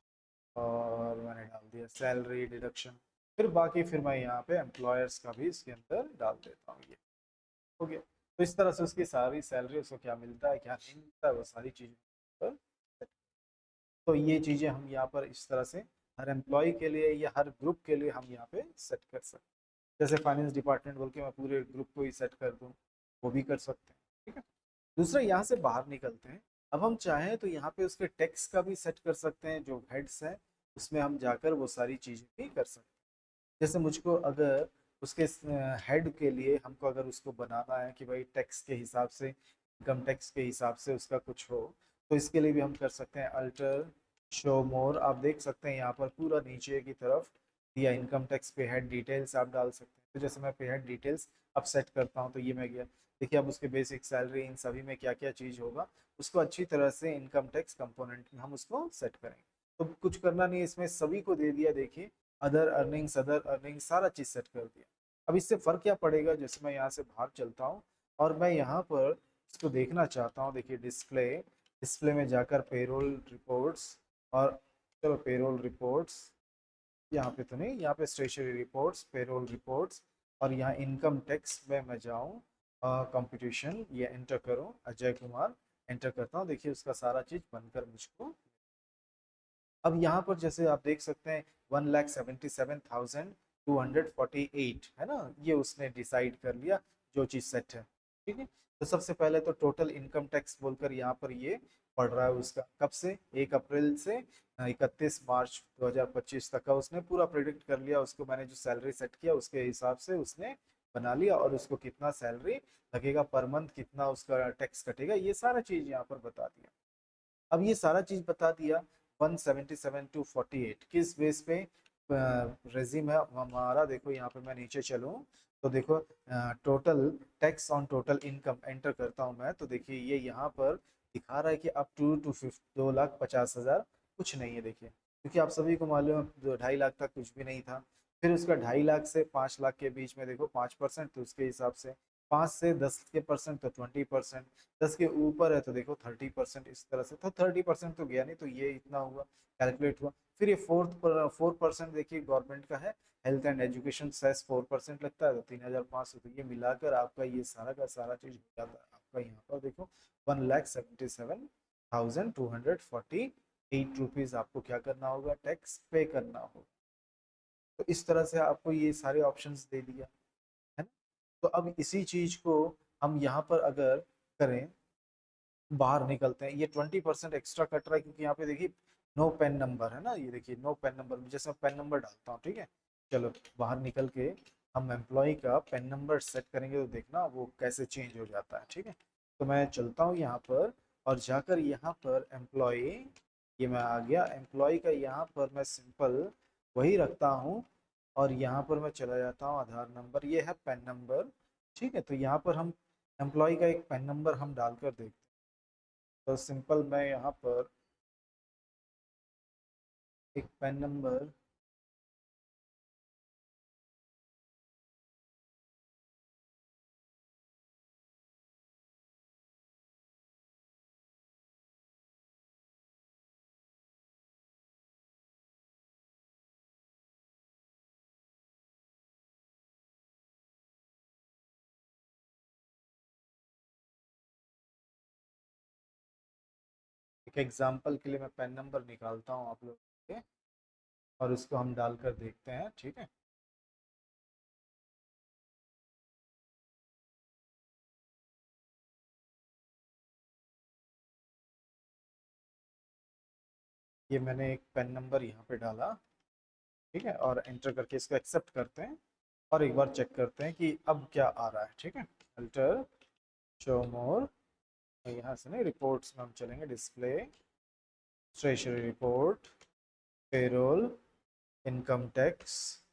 और मैंने डाल दिया सैलरी डिडक्शन। फिर बाकी फिर मैं यहाँ पे एम्प्लॉयर्स का भी इसके अंदर डाल देता हूँ, ये हो गया। तो इस तरह से उसकी सारी सैलरी, उसको क्या मिलता है क्या नहीं मिलता है, वो सारी चीज़ें। तो ये चीज़ें हम यहाँ पर इस तरह से हर एम्प्लॉय के लिए या हर ग्रुप के लिए हम यहाँ पे सेट कर सकते हैं। जैसे फाइनेंस डिपार्टमेंट बोल के मैं पूरे ग्रुप को ही सेट कर दूँ, वो भी कर सकते हैं, ठीक है। दूसरा यहाँ से बाहर निकलते हैं, अब हम चाहें तो यहाँ पे उसके टैक्स का भी सेट कर सकते हैं, जो हेड्स हैं उसमें हम जाकर वो सारी चीज़ें भी कर सकते हैं। जैसे मुझको अगर उसके हेड के लिए हमको अगर उसको बनाना है कि भाई टैक्स के हिसाब से, इनकम टैक्स के हिसाब से उसका कुछ हो, तो इसके लिए भी हम कर सकते हैं अल्टर शो मोर। आप देख सकते हैं यहाँ पर पूरा नीचे की तरफ दिया इनकम टैक्स पे हेड डिटेल्स आप डाल सकते हैं। तो जैसे मैं पे हेड डिटेल्स अब सेट करता हूँ, तो ये मैं गया, देखिए अब उसके बेसिक सैलरी इन सभी में क्या क्या चीज़ होगा, उसको अच्छी तरह से इनकम टैक्स कंपोनेंट में हम उसको सेट करेंगे। तो कुछ करना नहीं है इसमें, सभी को दे दिया देखिए, अदर अर्निंग्स सारा चीज़ सेट कर दिया। अब इससे फ़र्क क्या पड़ेगा, जैसे मैं यहाँ से बाहर चलता हूँ और मैं यहाँ पर इसको देखना चाहता हूँ, देखिए डिस्प्ले, डिस्प्ले में जाकर पेरोल रिपोर्ट्स, और चलो पेरोल रिपोर्ट्स, यहाँ पे तो नहीं, यहाँ पे स्टेशनरी रिपोर्ट्स, पेरोल रिपोर्ट्स, और यहाँ इनकम टैक्स में मैं जाऊँ, कंपटीशन ये एंटर करूँ, अजय कुमार एंटर करता हूँ, देखिए उसका सारा चीज़ बनकर मुझको। अब यहाँ पर जैसे आप देख सकते हैं 1,77,248 है ना, ये उसने डिसाइड कर लिया, जो चीज़ सेट है, ठीक है। तो सबसे पहले तो टोटल इनकम टैक्स बोलकर यहाँ पर ये पड़ रहा है उसका, कब से, 1 अप्रैल से 31 मार्च 2025 तक का उसने पूरा प्रिडिक्ट कर लिया। उसको मैंने जो सैलरी सेट किया उसके हिसाब से उसने बना लिया, और उसको कितना सैलरी लगेगा पर मंथ, कितना उसका टैक्स कटेगा, ये सारा चीज़ यहाँ पर बता दिया। अब ये सारा चीज बता दिया 177 टू 48 किस बेस पे, रेज्यूम है हमारा, देखो यहाँ पे मैं नीचे चलूँ तो देखो total tax on total income enter करता हूँ मैं, तो देखिए ये यहाँ पर दिखा रहा है कि अप टू 2,50,000 कुछ नहीं है, देखिए क्योंकि आप सभी को मालूम है 2.5 लाख तक कुछ भी नहीं था। फिर उसका 2.5 लाख से 5 लाख के बीच में देखो 5%, तो उसके हिसाब से 5 से 10 के परसेंट तो 20%, 10 के ऊपर है तो देखो 30%, इस तरह से तो 30% तो गया नहीं, तो ये इतना हुआ, कैलकुलेट हुआ। फिर ये 4% देखिए गवर्नमेंट का है, हेल्थ एंड एजुकेशन सेस 4% लगता है, तो 3,500, तो ये मिलाकर आपका ये सारा का सारा चीज हो जाता है आपका यहाँ पर देखो 1,77,248 आपको क्या करना होगा, टैक्स पे करना होगा। तो इस तरह से आपको ये सारे ऑप्शंस दे दिया है ना। तो अब इसी चीज को हम यहाँ पर अगर करें, बाहर निकलते हैं, ये 20% एक्स्ट्रा कट रहा है क्योंकि यहाँ पे देखिए नो पेन नंबर है ना, ये देखिए नो पेन नंबर, जैसे मैं पेन नंबर डालता हूँ, ठीक है। चलो बाहर निकल के हम एम्प्लॉय का पेन नंबर सेट करेंगे तो देखना वो कैसे चेंज हो जाता है, ठीक है। तो मैं चलता हूँ यहाँ पर और जाकर यहाँ पर एम्प्लॉय, ये मैं आ गया एम्प्लॉय का, यहाँ पर मैं सिंपल वही रखता हूँ और यहाँ पर मैं चला जाता हूँ आधार नंबर, ये है पेन नंबर, ठीक है। तो यहाँ पर हम एम्प्लॉय का एक पेन नंबर हम डालकर देखते हैं, तो सिंपल मैं यहाँ पर एक पेन नंबर, एक एग्जांपल के लिए मैं पेन नंबर निकालता हूँ आप लोग के, और उसको हम डालकर देखते हैं, ठीक है। ये मैंने एक पेन नंबर यहाँ पे डाला, ठीक है, और एंटर करके इसको एक्सेप्ट करते हैं और एक बार चेक करते हैं कि अब क्या आ रहा है, ठीक है। अल्टर शो मोर, यहाँ से नहीं रिपोर्ट्स में हम चलेंगे, display treasury report, payroll, income tax,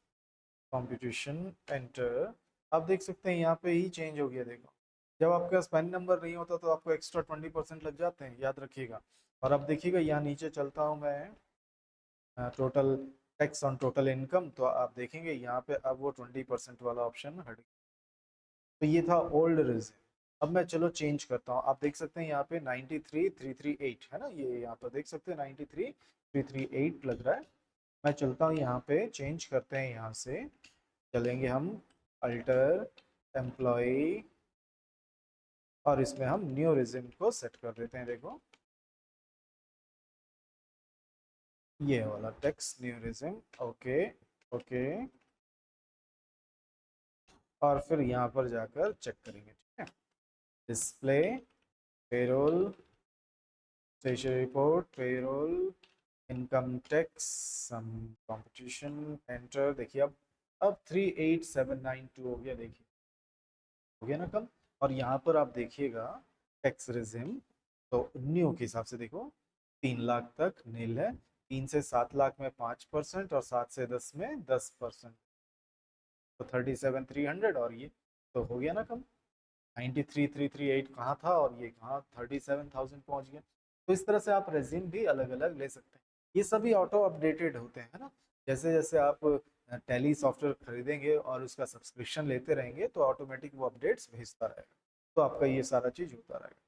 competition, enter. आप देख सकते हैं यहाँ पे ही चेंज हो गया, देखो जब आपके पास पैन नंबर नहीं होता तो आपको एक्स्ट्रा 20% लग जाते हैं, याद रखिएगा। और अब देखिएगा यहाँ नीचे चलता हूँ मैं, total tax on total income, तो आप देखेंगे यहाँ पे अब वो 20% वाला ऑप्शन हट गया। तो ये था ओल्ड रिज्यूम। अब मैं चलो चेंज करता हूँ, आप देख सकते हैं यहाँ पे 93,338 है ना, ये यहाँ पर देख सकते हैं 93,338 लग रहा है। मैं चलता हूँ यहाँ पे, चेंज करते हैं, यहाँ से चलेंगे हम अल्टर एम्प्लॉय, और इसमें हम न्यू रिज्यूम को सेट कर देते हैं, देखो ये वाला text new resume, okay okay. और फिर यहाँ पर जाकर चेक करेंगे, ठीक है। Display, payroll, station report, payroll, income tax, some competition, enter. देखिए अब 38792 हो गया, देखिए हो गया ना कम। और यहाँ पर आप देखिएगा टैक्स रिजिम, तो न्यू के हिसाब से देखो 3 लाख तक नील है, 3 से 7 लाख में 5% और 7 से 10 में 10%, तो 37,300, और ये तो हो गया ना कम। 93,338 कहाँ था और ये कहाँ 37,000 पहुंच गया। तो इस तरह से आप रेज्यूम भी अलग अलग ले सकते हैं, ये सभी ऑटो अपडेटेड होते हैं ना। जैसे जैसे आप टैली सॉफ्टवेयर खरीदेंगे और उसका सब्सक्रिप्शन लेते रहेंगे तो ऑटोमेटिक वो अपडेट्स भेजता रहेगा, तो आपका ये सारा चीज होता रहेगा।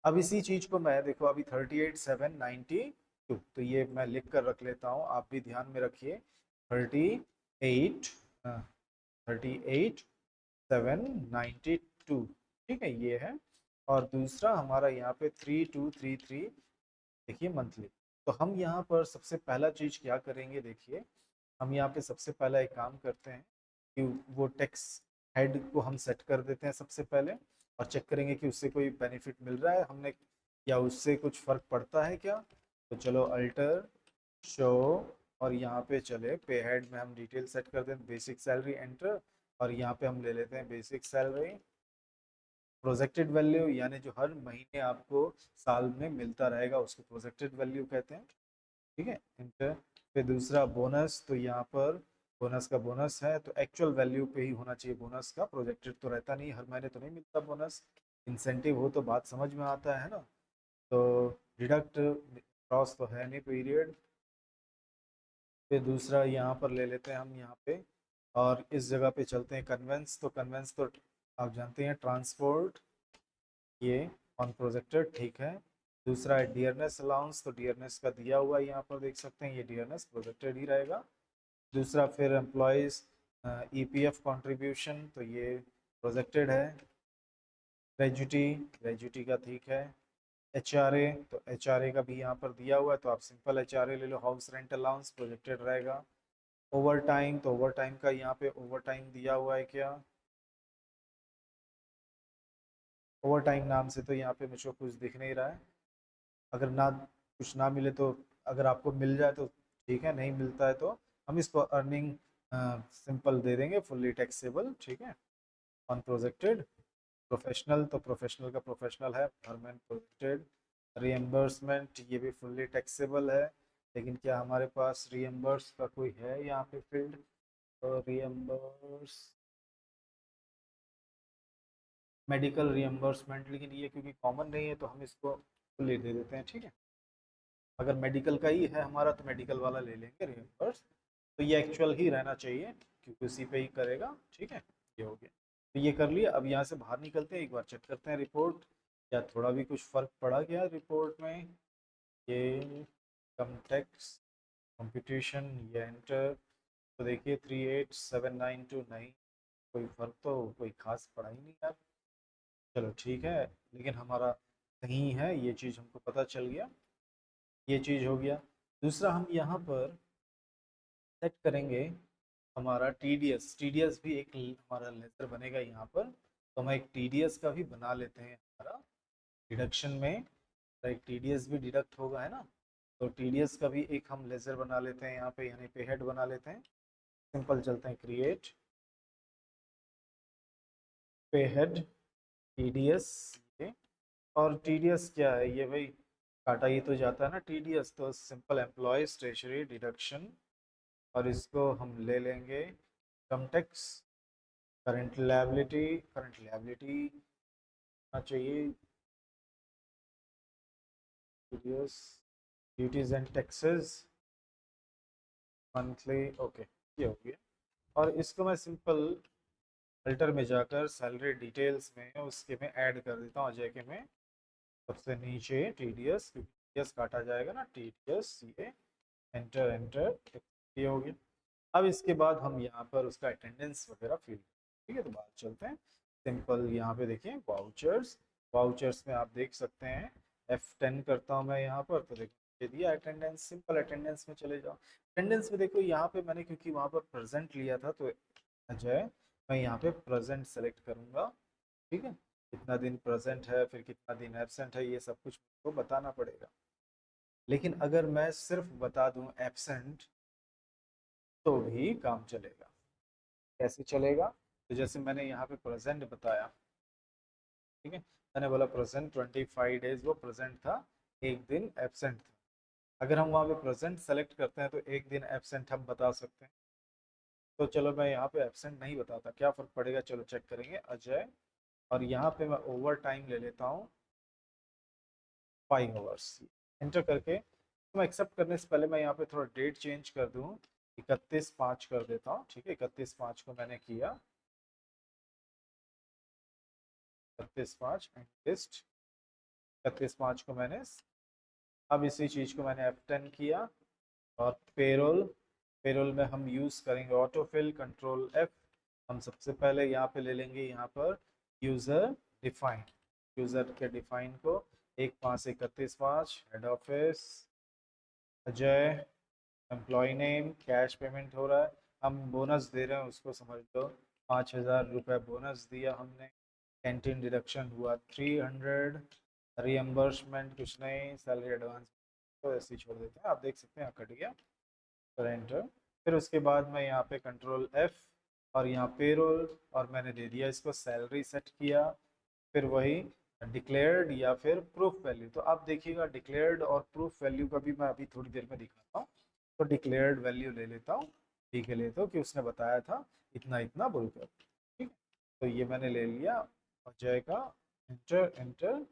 अब इसी चीज को मैं देखो अभी 38,792, तो ये मैं लिख कर रख लेता हूँ, आप भी ध्यान में रखिए। 38,792, ठीक है ये है। और दूसरा हमारा यहाँ पे 3,233, देखिए मंथली। तो हम यहाँ पर सबसे पहला चीज क्या करेंगे, देखिए हम यहाँ पे सबसे पहला एक काम करते हैं कि वो टैक्स हेड को हम सेट कर देते हैं सबसे पहले, और चेक करेंगे कि उससे कोई बेनिफिट मिल रहा है हमने, या उससे कुछ फर्क पड़ता है क्या। तो चलो अल्टर शो, और यहाँ पे चले पे हेड में हम डिटेल सेट कर दें, बेसिक सैलरी एंटर, और यहाँ पे हम ले लेते हैं बेसिक सैलरी, प्रोजेक्टेड वैल्यू यानी जो हर महीने आपको साल में मिलता रहेगा उसको प्रोजेक्टेड वैल्यू कहते हैं, ठीक है, एंटर। फिर दूसरा बोनस, तो यहाँ पर बोनस का बोनस है तो एक्चुअल वैल्यू पे ही होना चाहिए बोनस का, प्रोजेक्टेड तो रहता नहीं, हर महीने तो नहीं मिलता बोनस। इंसेंटिव हो तो बात समझ में आता है ना। तो डिडक्ट क्रॉस तो है नहीं पीरियड। फिर दूसरा यहाँ पर ले लेते हैं हम यहाँ पे, और इस जगह पे चलते हैं कन्वेंस। तो कन्वेंस तो आप जानते हैं ट्रांसपोर्ट, ये ऑन प्रोजेक्टेड, ठीक है। दूसरा है डियरनेस अलाउंस, तो डियरनेस का दिया हुआ है यहाँ पर देख सकते हैं, ये डियरनेस प्रोजेक्टेड ही रहेगा। दूसरा फिर एम्प्लॉयज़ ईपीएफ कंट्रीब्यूशन, तो ये प्रोजेक्टेड है। ग्रेजुटी, ग्रेजुटी का ठीक है। एचआरए, तो एचआरए का भी यहाँ पर दिया हुआ है, तो आप सिंपल एचआरए ले लो। हाउस रेंट अलाउंस प्रोजेक्टेड रहेगा। ओवर टाइम, तो ओवर टाइम का यहाँ पे ओवर टाइम दिया हुआ है क्या, ओवर टाइम नाम से तो यहाँ पे मुझको कुछ दिख नहीं रहा है। अगर ना कुछ ना मिले तो, अगर आपको मिल जाए तो ठीक है, नहीं मिलता है तो हम इसको अर्निंग सिंपल दे देंगे, फुल्ली टैक्सेबल, ठीक है। ऑन प्रोजेक्टेड प्रोफेशनल, तो प्रोफेशनल का प्रोफेशनल है, परमानेंट प्रोजेक्टेड। रीएम्बर्समेंट, ये भी फुल्ली टैक्सेबल है, लेकिन क्या हमारे पास रीएम्बर्स का कोई है यहाँ पे फील्ड, तो रीएम्बर्स मेडिकल रीएम्बर्समेंट, लेकिन ये क्योंकि कॉमन नहीं है तो हम इसको फुल्ली दे देते हैं, ठीक है। अगर मेडिकल का ही है हमारा तो मेडिकल वाला ले लेंगे रीएम्बर्स, तो ये एक्चुअल ही रहना चाहिए क्योंकि उसी पे ही करेगा, ठीक है। ये हो गया, तो ये कर लिया। अब यहाँ से बाहर निकलते हैं, एक बार चेक करते हैं रिपोर्ट, क्या थोड़ा भी कुछ फ़र्क पड़ा क्या रिपोर्ट में। ये कम टैक्स कंप्यूटेशन, ये एंटर, तो देखिए 38792 नहीं, कोई फ़र्क तो कोई खास पड़ा ही नहीं यार। चलो ठीक है, लेकिन हमारा सही है, ये चीज़ हमको पता चल गया, ये चीज़ हो गया। दूसरा हम यहाँ पर सेट करेंगे हमारा टीडीएस, टीडीएस भी एक हमारा लेजर बनेगा यहाँ पर, तो हम एक टीडीएस का भी बना लेते हैं हमारा डिडक्शन में, तो एक टीडीएस भी डिडक्ट होगा है ना, तो टीडीएस का भी एक हम लेजर बना लेते हैं यहाँ पे, यानी पे हेड बना लेते हैं। सिंपल चलते हैं, क्रिएट पे हेड टीडीएस, ये, और टीडीएस क्या है ये भाई, काटा ही तो जाता है ना टीडीएस, तो सिंपल एम्प्लॉय स्टेशनरी डिडक्शन, और इसको हम ले लेंगे इनकम टैक्स, करंट लायबिलिटी चाहिए, duties and taxes monthly, okay, ये हो गया। और इसको मैं सिंपल फिल्टर में जाकर सैलरी डिटेल्स में उसके में ऐड कर देता हूँ अजय के में, सबसे नीचे टीडीएस, टीडीएस काटा जाएगा ना, टीडीएस, ये एंटर एंटर, ये हो गया। अब इसके बाद हम यहाँ पर उसका अटेंडेंस वगैरह फिल, ठीक है, तो बात चलते हैं सिंपल। यहाँ पे देखिए वाउचर्स, वाउचर्स में आप देख सकते हैं F10 करता हूँ मैं यहाँ पर, तो देखो ये दिया अटेंडेंस, सिंपल अटेंडेंस में चले जाओ। अटेंडेंस में देखो यहाँ पे मैंने क्योंकि वहाँ पर प्रेजेंट लिया था, तो अजय मैं यहाँ पे प्रेजेंट सेलेक्ट करूँगा, ठीक है। कितना दिन प्रेजेंट है, फिर कितना दिन एबसेंट है, ये सब कुछ मुझको बताना पड़ेगा। लेकिन अगर मैं सिर्फ बता दूँ एबसेंट तो भी काम चलेगा। कैसे चलेगा, तो जैसे मैंने यहाँ पे प्रेजेंट बताया, ठीक है, मैंने बोला प्रेजेंट 25 डेज वो प्रेजेंट था, एक दिन एबसेंट था। अगर हम वहाँ पे प्रेजेंट सेलेक्ट करते हैं तो एक दिन एबसेंट हम बता सकते हैं। तो चलो मैं यहाँ पे एबसेंट नहीं बताता, क्या फ़र्क पड़ेगा, चलो चेक करेंगे अजय, और यहाँ पे मैं ओवर टाइम ले लेता हूँ 5 आवर्स, एंटर करके, तो मैं एक्सेप्ट करने से पहले मैं यहाँ पे थोड़ा डेट चेंज कर दूँ, 31/5 कर देता हूँ, ठीक है। 31/5 को मैंने किया, 31/5 एंड लिस्ट, 31/5 को मैंने, अब इसी चीज़ को मैंने F10 किया, और पेरोल, पेरोल में हम यूज़ करेंगे ऑटोफिल, कंट्रोल F। हम सबसे पहले यहाँ पे ले लेंगे यहाँ पर यूज़र डिफाइन, यूज़र के डिफाइन को 1/5/31/5, head office Ajay, employ name, cash payment हो रहा है, हम बोनस दे रहे हैं उसको समझ लो, 5,000 रुपये बोनस दिया हमने, कैंटीन डिडक्शन हुआ 300, रीएम्बर्समेंट कुछ नहीं, सैलरी एडवांस तो ऐसे ही छोड़ देते हैं, आप देख सकते हैं कट गया, एंटर। फिर उसके बाद मैं यहाँ पे कंट्रोल F, और यहाँ पेरोल, और मैंने दे दिया इसको सैलरी सेट किया, फिर वही डिक्लेयर्ड या फिर प्रूफ वैल्यू, तो आप देखिएगा डिक्लेयर्ड और प्रूफ वैल्यू का भी मैं अभी थोड़ी देर में दिखाता हूँ। तो डिक्लेयर्ड वैल्यू ले लेता हूँ, ठीक है, लेता हूँ कि उसने बताया था इतना इतना बोलकर, ठीक है। तो ये मैंने ले लिया अजय का, एंटर एंटर,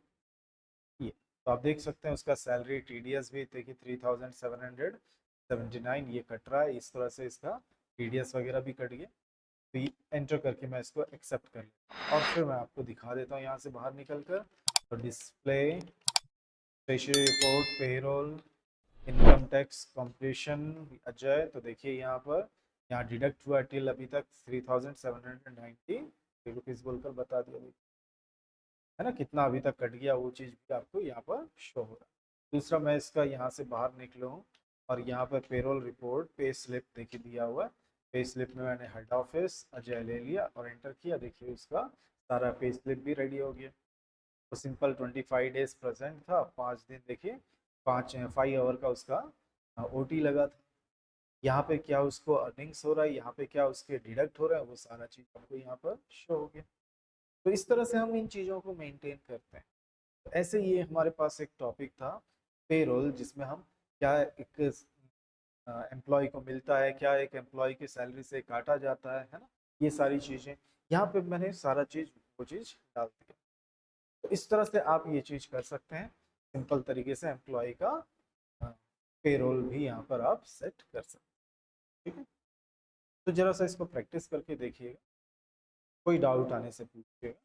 ये तो आप देख सकते हैं उसका सैलरी टीडीएस भी देखिए 3779 ये कट रहा है, इस तरह से इसका टीडीएस वगैरह भी कट गया। तो ये एंटर करके मैं इसको एक्सेप्ट कर लेता हूँ और फिर मैं आपको दिखा देता हूँ यहाँ से बाहर निकल कर। तो display stationery report payroll income tax completion Ajay, तो देखिए यहाँ पर यहाँ डिडक्ट हुआ टिल अभी तक 3790 बोलकर बता दिया, है ना, कितना अभी तक कट गया वो चीज़ भी आपको यहाँ पर शो हो रहा है। दूसरा मैं इसका यहाँ से बाहर निकलूँ और यहाँ पर पेरोल रिपोर्ट पे स्लिप देखिए दिया हुआ है, पे स्लिप में मैंने हेड ऑफिस अजय ले लिया और एंटर किया, देखिए उसका सारा पे स्लिप भी रेडी हो गया। तो सिंपल 25 डेज प्रेजेंट था, 5 दिन देखिए 5 आवर का उसका ओटी लगा था। यहाँ पे क्या उसको अर्निंग्स हो रहा है, यहाँ पे क्या उसके डिडक्ट हो रहा है, वो सारा चीज़ आपको यहाँ पर शो हो गया। तो इस तरह से हम इन चीज़ों को मेंटेन करते हैं। तो ऐसे ये हमारे पास एक टॉपिक था पेरोल, जिसमें हम क्या एक एम्प्लॉय को मिलता है, क्या एक एम्प्लॉय की सैलरी से काटा जाता है ना, ये सारी चीज़ें यहाँ पे मैंने सारा चीज़ वो चीज़ डाल दिया। तो इस तरह से आप ये चीज़ कर सकते हैं, सिंपल तरीके से एम्प्लॉय का पेरोल भी यहाँ पर आप सेट कर सकते हैं, ठीक है। तो जरा सा इसको प्रैक्टिस करके देखिएगा, कोई डाउट आने से पूछिएगा।